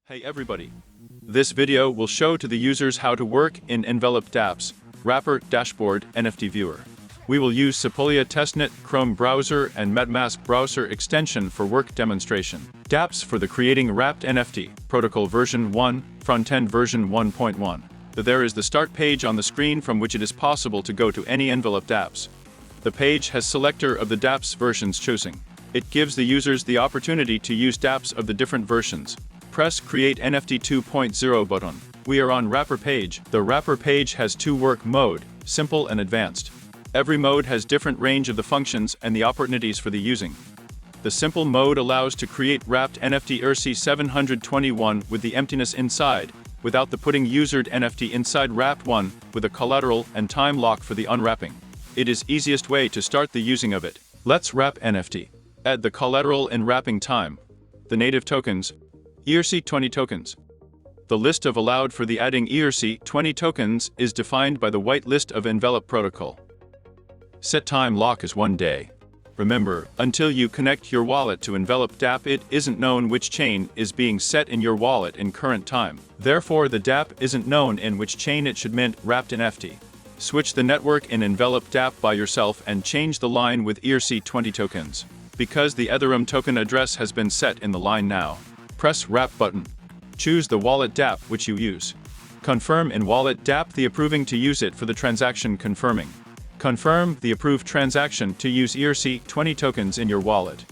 Hey everybody! This video will show to the users how to work in Envelop dApps, Wrapper, Dashboard, NFT Viewer. We will use Sepolia Testnet, Chrome browser, and MetaMask browser extension for work demonstration. dApps for the creating wrapped NFT, Protocol version 1, Frontend version 1.1. There is the start page on the screen from which it is possible to go to any Envelop dApps. The page has selector of the dApps versions choosing. It gives the users the opportunity to use dApps of the different versions. Press Create NFT 2.0 button. We are on Wrapper page. The Wrapper page has two work mode, simple and advanced. Every mode has different range of the functions and the opportunities for the using. The simple mode allows to create wrapped NFT ERC721 with the emptiness inside, without the putting usered NFT inside wrapped one, with a collateral and time lock for the unwrapping. It is easiest way to start the using of it. Let's wrap NFT. Add the collateral in wrapping time. The native tokens. ERC20 tokens. The list of allowed for the adding ERC20 tokens is defined by the whitelist of Envelop protocol. Set time lock is 1 day. Remember, until you connect your wallet to Envelop dApp, it isn't known which chain is being set in your wallet in current time. Therefore, the dApp isn't known in which chain it should mint wrapped NFT. Switch the network in Envelop dApp by yourself and change the line with ERC20 tokens. Because the Ethereum token address has been set in the line now. Press Wrap button. Choose the wallet dApp which you use. Confirm in wallet dApp the approving to use it for the transaction confirming. Confirm the approved transaction to use ERC20 tokens in your wallet.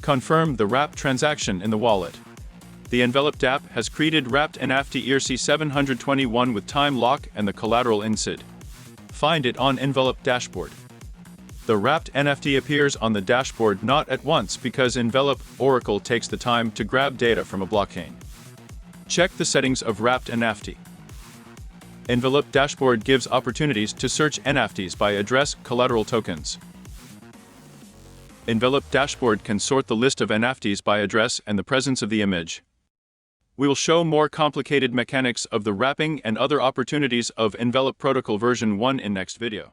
Confirm the wrap transaction in the wallet. The Envelop dApp has created wrapped NFT ERC721 with time lock and the collateral inside. Find it on Envelop dashboard. The wrapped NFT appears on the dashboard not at once because Envelop Oracle takes the time to grab data from a blockchain. Check the settings of wrapped NFT. Envelop dashboard gives opportunities to search NFTs by address, collateral tokens. Envelop dashboard can sort the list of NFTs by address and the presence of the image. We will show more complicated mechanics of the wrapping and other opportunities of Envelop Protocol version 1 in next video.